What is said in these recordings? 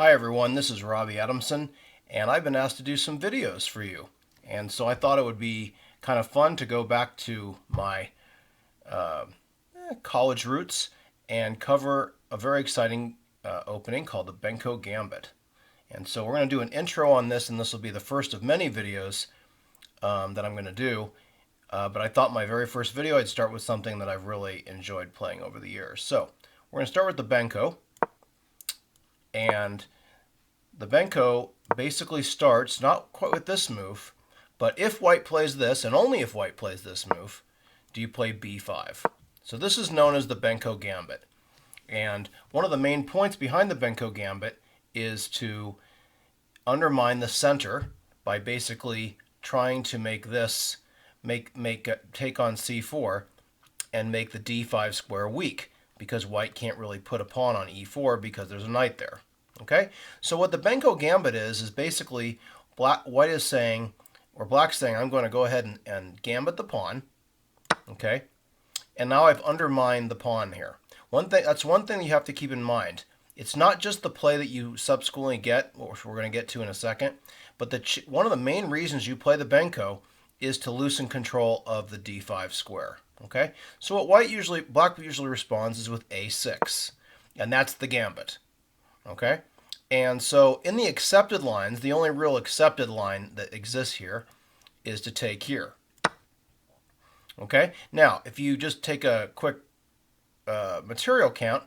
Hi everyone, this is Robbie Adamson, and I've been asked to do some videos for you. And so I thought it would be kind of fun to go back to my uh, college roots and cover a very exciting opening called the Benko Gambit. And so we're going to do an intro on this, and this will be the first of many videos that I'm going to do. But I thought my very first video I'd start with something that I've really enjoyed playing over the years. So we're going to start with the Benko. And the Benko basically starts not quite with this move, but if white plays this, and only if white plays this move, do you play b5. So this is known as the Benko Gambit. And one of the main points behind the Benko Gambit is to undermine the center by basically trying to make this take on c4 and make the d5 square weak, because white can't really put a pawn on e4 because there's a knight there. Okay, so what the Benko Gambit is basically white is saying, or black's saying, I'm going to go ahead and gambit the pawn. Okay, and now I've undermined the pawn here. That's one thing you have to keep in mind. It's not just the play that you subsequently get, which we're going to get to in a second, but one of the main reasons you play the Benko is to loosen control of the d5 square. Okay, so what black usually responds is with a6, and that's the gambit. Okay, and so in the accepted lines, the only real accepted line that exists here is to take here. Okay, now if you just take a quick material count,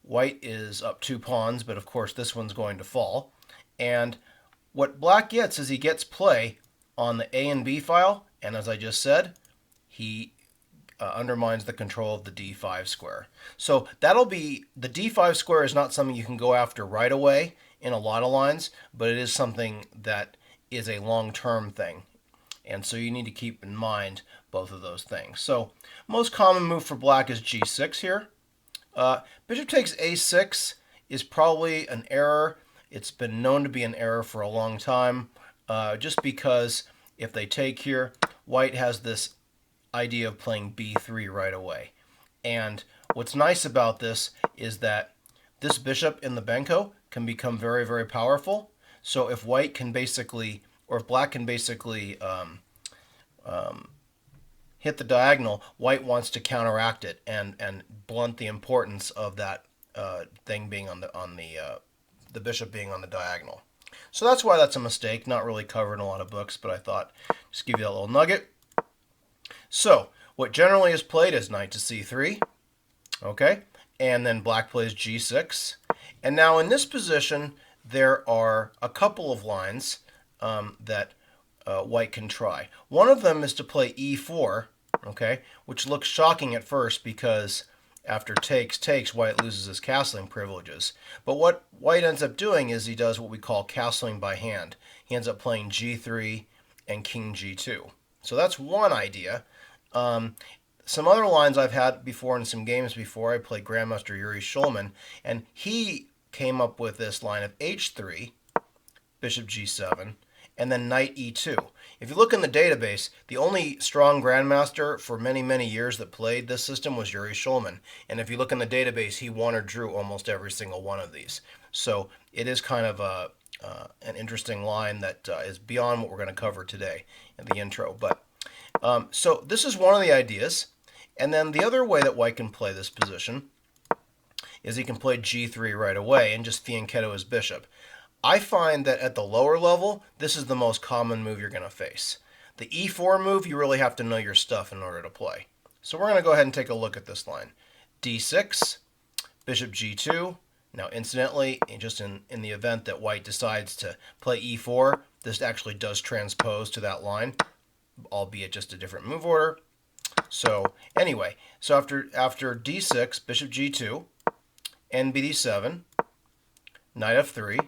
white is up 2 pawns, but of course this one's going to fall. And what black gets is he gets play on the A and B file, and as I just said, he undermines the control of the d5 square. So that'll be, the d5 square is not something you can go after right away in a lot of lines, but it is something that is a long-term thing. And so you need to keep in mind both of those things. So most common move for black is g6 here. Bishop takes a6 is probably an error. It's been known to be an error for a long time, just because if they take here, white has this idea of playing b3 right away. And what's nice about this is that this bishop in the Benko can become very, very powerful. So if white can basically, or if black can basically hit the diagonal, white wants to counteract it and blunt the importance of that thing being on the bishop being on the diagonal. So that's why that's a mistake, not really covered in a lot of books, but I thought just give you that little nugget. So what generally is played is knight to c3, okay, and then black plays g6. And now in this position, there are a couple of lines that white can try. One of them is to play e4, okay, which looks shocking at first because after takes, white loses his castling privileges. But what white ends up doing is he does what we call castling by hand. He ends up playing g3 and king g2. So that's one idea. Some other lines I've had before in some games before, I played Grandmaster Yuri Shulman, and he came up with this line of h3, bishop g7, and then knight e2. If you look in the database, the only strong grandmaster for many, many years that played this system was Yuri Shulman. And if you look in the database, he won or drew almost every single one of these. So it is kind of an interesting line that is beyond what we're going to cover today in the intro. But so this is one of the ideas. And then the other way that white can play this position is he can play g3 right away and just fianchetto his bishop. I find that at the lower level, this is the most common move you're going to face. The e4 move, you really have to know your stuff in order to play. So we're going to go ahead and take a look at this line. d6, bishop g2. Now, incidentally, just in the event that white decides to play e4, this actually does transpose to that line, albeit just a different move order. So anyway, so after d6, bishop g2, nbd7, knight f3,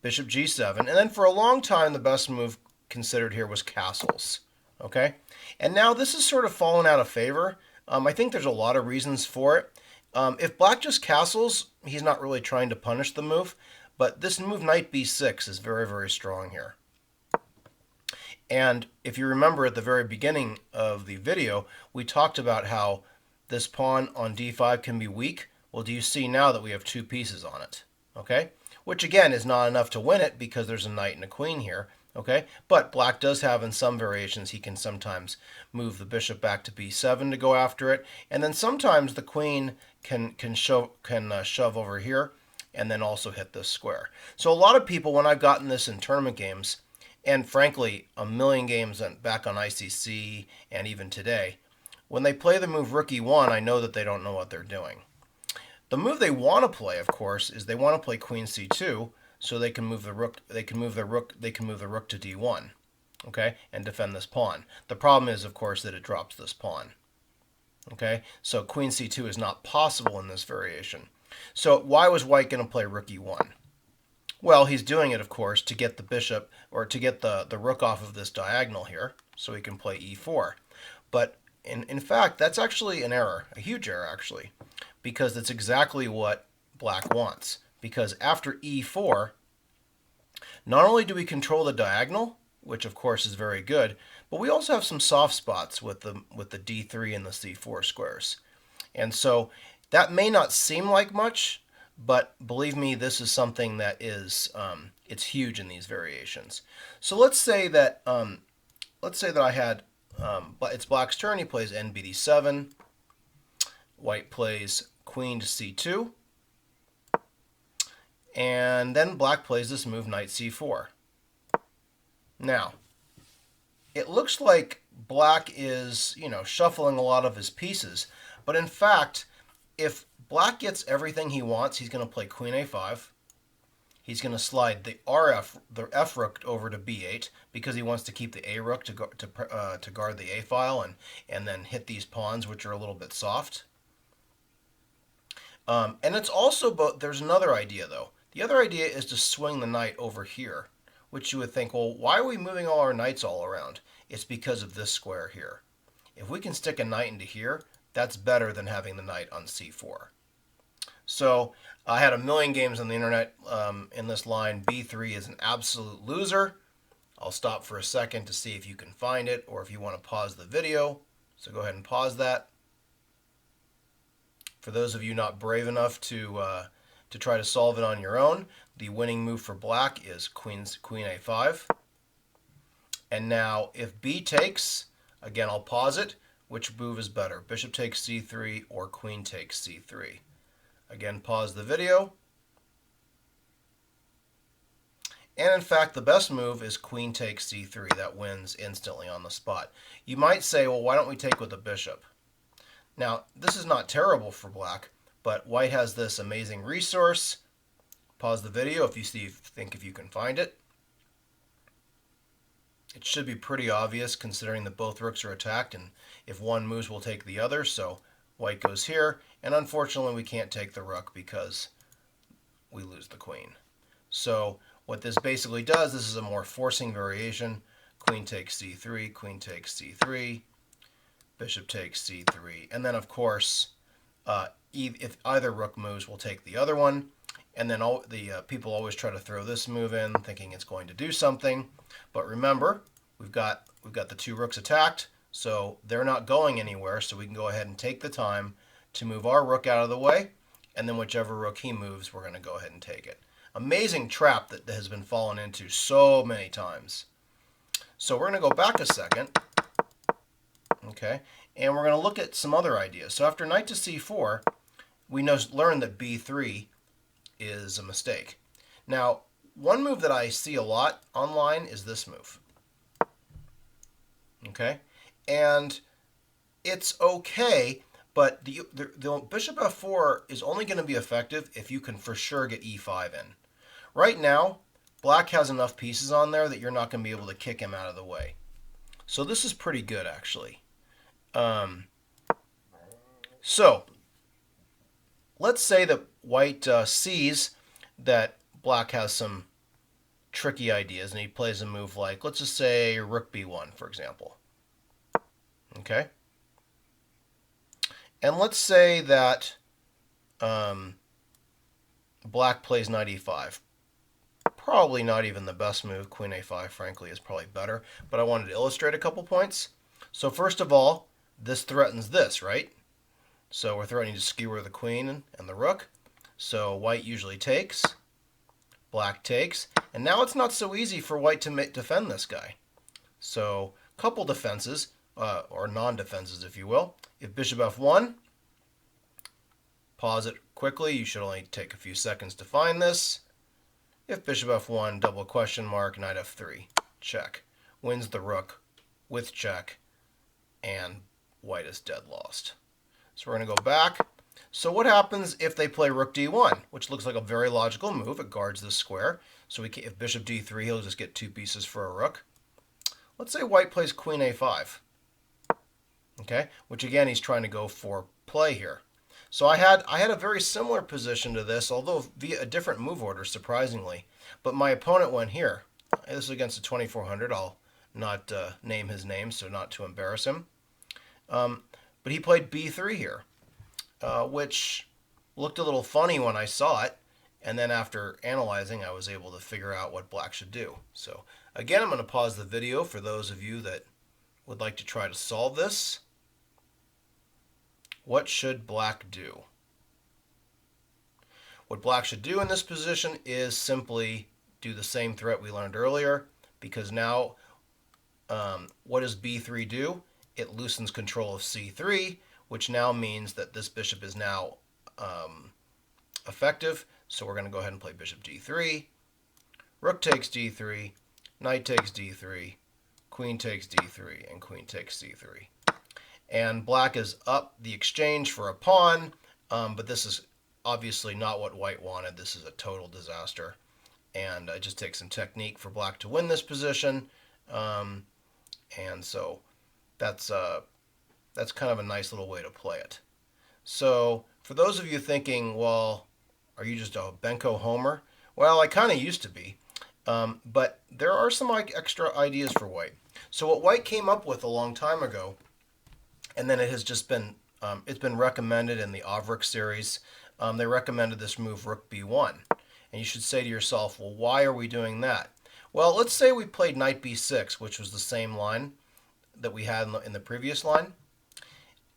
bishop g7, and then for a long time the best move considered here was castles. Okay, and now this has sort of fallen out of favor. I think there's a lot of reasons for it. If black just castles, he's not really trying to punish the move, but this move knight b6 is very, very strong here. And if you remember at the very beginning of the video, we talked about how this pawn on d5 can be weak. Well, do you see now that we have two pieces on it? okay? Which again is not enough to win it because there's a knight and a queen here, okay? But black does have, in some variations, he can sometimes move the bishop back to b7 to go after it, and then sometimes the queen can shove over here and then also hit this square. So a lot of people, when I've gotten this in tournament games, and frankly a million games back on ICC and even today, when they play the move rook e1, I know that they don't know what they're doing. The move they want to play, of course, is they want to play queen c2 so they can move the rook. They can move the rook to d1, okay, and defend this pawn. The problem is, of course, that it drops this pawn. Okay, so queen c2 is not possible in this variation. So why was white going to play rook e1? Well, he's doing it, of course, to get the bishop, or to get the rook off of this diagonal here, so he can play e4. But in fact, that's actually an error, a huge error actually, because it's exactly what black wants. Because after e4, not only do we control the diagonal, which of course is very good, but we also have some soft spots with the d3 and the c4 squares. And so that may not seem like much, but believe me, this is something that is it's huge in these variations. So let's say that I had it's black's turn. He plays nbd7. White plays queen to c2, and then black plays this move knight c4. Now, it looks like black is, shuffling a lot of his pieces, but in fact, if black gets everything he wants, he's going to play queen a5. He's going to slide the f rook over to b8 because he wants to keep the a rook to guard the a file and then hit these pawns, which are a little bit soft. And it's also, there's another idea though. The other idea is to swing the knight over here, which you would think, well, why are we moving all our knights all around? It's because of this square here. If we can stick a knight into here, that's better than having the knight on c4. So I had a million games on the internet in this line. b3 is an absolute loser. I'll stop for a second to see if you can find it, or if you want to pause the video. So go ahead and pause that. For those of you not brave enough to try to solve it on your own, the winning move for black is queen a5. And now if b takes, again I'll pause it, which move is better? Bishop takes c3 or queen takes c3? Again, pause the video. And in fact, the best move is queen takes c3. That wins instantly on the spot. You might say, well, why don't we take with the bishop? Now, this is not terrible for black, but white has this amazing resource. Pause the video if you think you can find it. It should be pretty obvious considering that both rooks are attacked, and if one moves, we'll take the other. So white goes here, and unfortunately we can't take the rook because we lose the queen. So what this basically does, this is a more forcing variation. Queen takes c3, queen takes c3, bishop takes c3, and then of course if either rook moves, we'll take the other one. And then people always try to throw this move in, thinking it's going to do something. But remember, we've got the two rooks attacked, so they're not going anywhere. So we can go ahead and take the time to move our rook out of the way, and then whichever rook he moves, we're going to go ahead and take it. Amazing trap that has been fallen into so many times. So we're going to go back a second, okay, and we're going to look at some other ideas. So after knight to c4, we learned that b3 is a mistake. Now, one move that I see a lot online is this move. Okay? And it's okay, but the bishop f4 is only going to be effective if you can for sure get e5 in. Right now, black has enough pieces on there that you're not going to be able to kick him out of the way. So this is pretty good, actually. So let's say that white sees that black has some tricky ideas, and he plays a move like, let's just say rook b1, for example. Okay? And let's say that black plays knight e5. Probably not even the best move. Queen a5, frankly, is probably better. But I wanted to illustrate a couple points. So first of all, this threatens this, right? So we're threatening to skewer the queen and the rook. So white usually takes. Black takes, and now it's not so easy for white to defend this guy. So, couple defenses, or non-defenses if you will. If bishop f1, pause it quickly. You should only take a few seconds to find this. If bishop f1, double question mark, knight f3, check. Wins the rook with check, and white is dead lost. So we're going to go back. So what happens if they play rook d1, which looks like a very logical move. It guards this square. So if bishop d3, he'll just get 2 pieces for a rook. Let's say white plays queen a5. Okay, which again he's trying to go for play here. So I had a very similar position to this, although via a different move order, surprisingly. But my opponent went here. This is against a 2400. I'll not name his name, so not to embarrass him. But he played b3 here, which looked a little funny when I saw it. And then after analyzing, I was able to figure out what black should do. So again, I'm going to pause the video for those of you that would like to try to solve this. What should black do? What black should do in this position is simply do the same threat we learned earlier, because now what does b3 do? It loosens control of c3, which now means that this bishop is now effective. So we're going to go ahead and play bishop d3. Rook takes d3, knight takes d3, queen takes d3, and queen takes c3. And black is up the exchange for a pawn, but this is obviously not what white wanted. This is a total disaster. And it just takes some technique for black to win this position. And so that's kind of a nice little way to play it. So for those of you thinking, well, are you just a Benko homer? Well, I kind of used to be. But there are some extra ideas for white. So what white came up with a long time ago, and then it has just been it's been recommended in the Avrik series. They recommended this move rook b1. And you should say to yourself, well, why are we doing that? Well, let's say we played knight b6, which was the same line that we had in the previous line.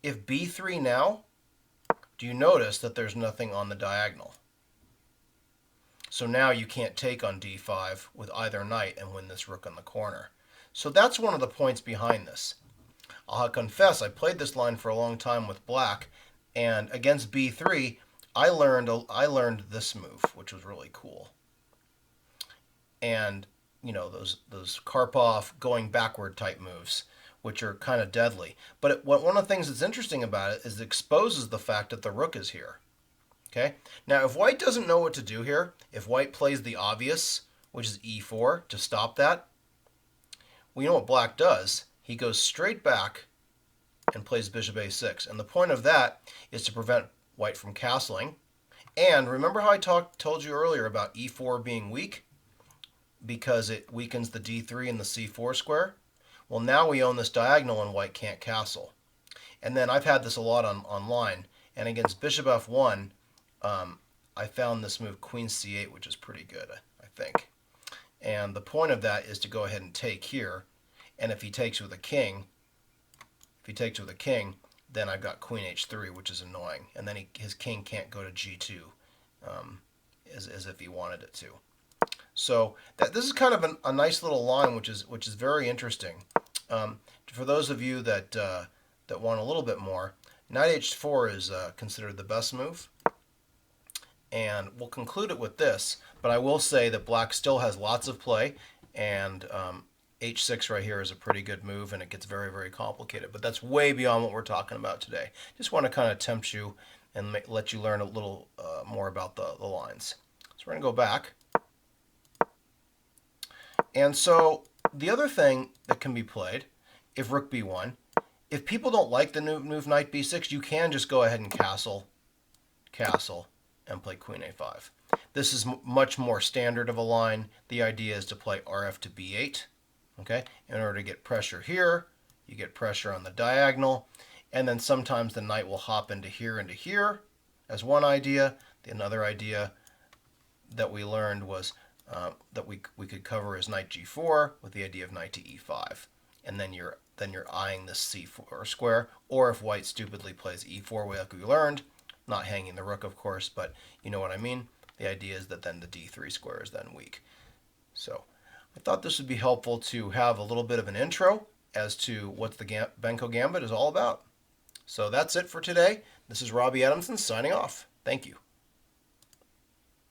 If b3 now, do you notice that there's nothing on the diagonal? So now you can't take on d5 with either knight and win this rook on the corner. So that's one of the points behind this. I'll confess, I played this line for a long time with black, and against b3, I learned this move, which was really cool. And you know, those Karpov going backward type moves, which are kind of deadly. But one of the things that's interesting about it is it exposes the fact that the rook is here. Okay. Now, if white doesn't know what to do here, if white plays the obvious, which is e4, to stop that, well, you know what black does? He goes straight back and plays bishop a6. And the point of that is to prevent white from castling. And remember how I told you earlier about e4 being weak? Because it weakens the d3 and the c4 square? Well, now we own this diagonal and white can't castle. And then I've had this a lot online. And against bishop f1, I found this move queen c8, which is pretty good, I think. And the point of that is to go ahead and take here. And if he takes with a king, then I've got queen h3, which is annoying. And then his king can't go to g2 as if he wanted it to. So this is kind of a nice little line, which is very interesting. For those of you that want a little bit more, knight h4 is considered the best move. And we'll conclude it with this, but I will say that black still has lots of play, and h6 right here is a pretty good move, and it gets very, very complicated. But that's way beyond what we're talking about today. Just want to kind of tempt you and let you learn a little more about the lines. So we're going to go back. And so the other thing that can be played, if rook b1, if people don't like the move knight b6, you can just go ahead and castle, and play queen a5. This is much more standard of a line. The idea is to play rf to b8. Okay, in order to get pressure here, you get pressure on the diagonal, and then sometimes the knight will hop into here as one idea. Another idea that we learned was that we could cover as knight g4 with the idea of knight to e5, and then you're eyeing this c4 square. Or if white stupidly plays e4, like we learned, not hanging the rook, of course, but you know what I mean. the idea is that then the d3 square is then weak. So I thought this would be helpful to have a little bit of an intro as to what the Benko Gambit is all about. So that's it for today. This is Robbie Adamson signing off. Thank you.